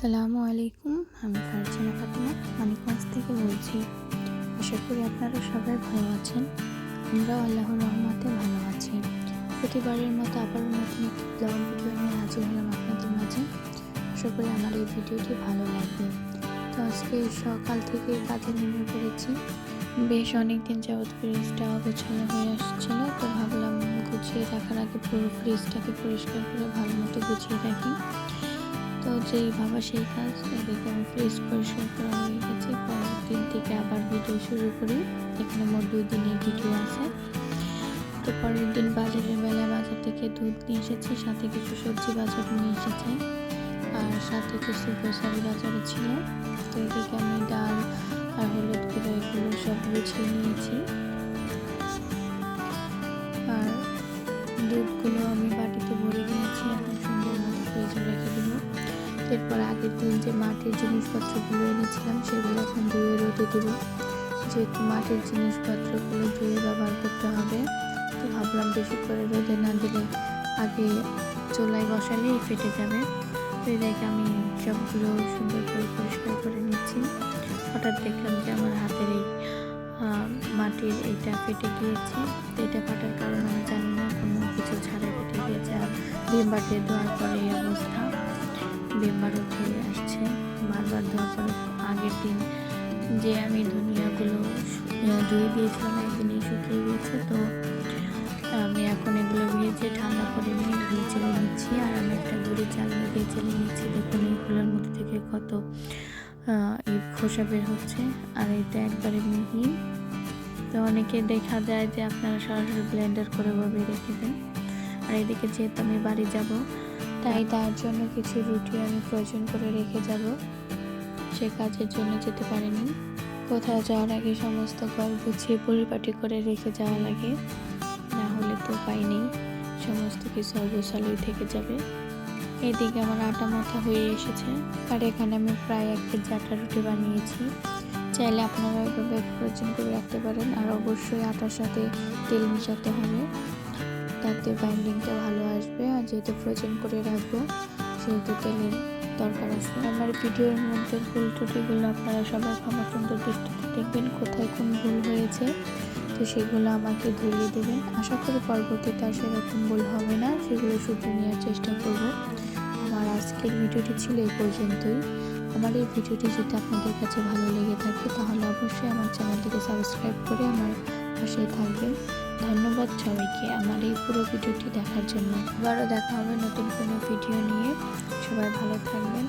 আসসালামু আলাইকুম। আমি ফারজানা ফাতেমা মানিকগঞ্জ থেকে বলছি। আশা করি আপনারা সবাই ভালো আছেন। আমরাও আল্লাহর রহমতে ভালো আছি। প্রতিবারের মতো আবারও নতুন একটি ব্লগ ভিডিও নিয়ে হাজির হলাম আপনাদের মাঝে। আশা করি আমার এই ভিডিওটি ভালো লাগবে। তো আজকে সকাল থেকে কাজে নেমে পড়েছি। বেশ অনেকদিন যাবৎ ফ্রিজটা অগোছালো হয়ে আসছিল, তো ভাবলাম গুছিয়ে রাখার আগে পুরো ফ্রিজটাকে পরিষ্কার করে ভালো মতো গুছিয়ে রাখি। তো যেই ভাবা সেই কাজ। এদিকে আমি ফ্রিজ পরিষ্কার করা হয়ে গেছে। পরের দিন থেকে আবার ভিডিও শুরু করি। এখানে মোট 2 দিনের ভিডিও আছে। তো পরের দিন বাজারের বেলা বাজার থেকে দুধ নিয়ে এসেছি, সাথে কিছু সবজি বাজার নিয়ে এসেছে, আর সাথে কিছু গ্রোসারি বাজারে ছিল। তো এদিকে আমি ডাল আর হলুদ গুঁড়ো এগুলো সব গুছিয়ে নিয়েছি। আর দুধগুলো আমি বাটিতে ভরে নিয়েছি, এখন সুন্দর মতো ফ্রিজে রেখে দেবো। এরপর আগের দিন যে মাটির জিনিসপত্রগুলো এনেছিলাম সেগুলো এখন ধুয়ে রোদে দেবো, যেহেতু মাটির জিনিসপত্রগুলো ধুয়ে ব্যবহার করতে হবে। তো ভাবলাম বেশি করে রোদে না দিলে আগে চুলায় বসালেই ফেটে যাবে। তো এদিকে আমি সবগুলো সুন্দর করে পরিষ্কার করে নিচ্ছি। হঠাৎ দেখলাম যে আমার হাতের এই মাটির এইটা ফেটে গিয়েছে। তো এটা ফাটার কারণ আমি জানি না, কোনো কিছু ছাড়াই ফেটে গিয়েছে। আর ভিম বাটি ধোয়ার পরে এই অবস্থা, ভিমবার উঠে আসছে বারবার ধোয়ার পরে। আগের দিন যে আমি ধনিয়াগুলো ধুয়ে দিয়েছিলাম একদিনই শুকিয়ে গিয়েছে। তো আমি এখন এগুলো ভেজে ঠান্ডা করে নিয়ে ঘুরে চেলে নিচ্ছি। আর আমি একটা গুঁড়ি চালনি দিয়ে চেলে নিচ্ছি। দেখুন এইগুলোর মধ্যে থেকে কত এই খোসা বের হচ্ছে, আর এটা একবারে মিহি। তো অনেকে দেখা যায় যে আপনারা সরাসরি ব্লেন্ডার করে ভাবে রেখে দেন। আর এদিকে যেহেতু আমি বাড়ি যাব, তাই তার জন্য কিছু রুটি আমি প্রয়োজন করে রেখে যাব। সে কাজের জন্য যেতে পারিনি। কোথাও যাওয়ার আগে সমস্ত ঘর গুছিয়ে পরিপাটি করে রেখে যাওয়া লাগে, না হলে তো উপায় নেই, সমস্ত কিছু অগোছালোই থেকে যাবে। এদিকে আমার আটা মাথা হয়ে এসেছে, আর এখানে আমি প্রায় 1 কেজি আটা রুটি বানিয়েছি। চাইলে আপনারা এভাবে প্রয়োজন করে রাখতে পারেন। আর অবশ্যই আটার সাথে তেল মেশাতে হবে, তাতে বাইন্ডিংটা ভালো আসবে। আর যেহেতু ফ্রোজেন করে রাখবো সেহেতু তেলের দরকার আছে। আমার ভিডিওর মধ্যে ভুল ত্রুটিগুলো আপনারা সবাই ক্ষমা সুন্দর দৃষ্টিতে দেখবেন, কোথায় কোন ভুল হয়েছে তো সেগুলো আমাকে ধরিয়ে দেবেন। আশা করি পরবর্তীতে আর সেরকম ভুল হবে না, সেগুলো শুধরে নেওয়ার চেষ্টা করব। আমার আজকের ভিডিওটি ছিল এই পর্যন্তই। আমার এই ভিডিওটি যদি আপনাদের কাছে ভালো লেগে থাকে তাহলে অবশ্যই আমার চ্যানেলটিকে সাবস্ক্রাইব করে আমার পাশেই থাকবেন। ধন্যবাদ সবাইকে আমার এই পুরো ভিডিওটি দেখার জন্য। আবারও দেখা হবে নতুন কোনো ভিডিও নিয়ে। সবাই ভালো থাকবেন।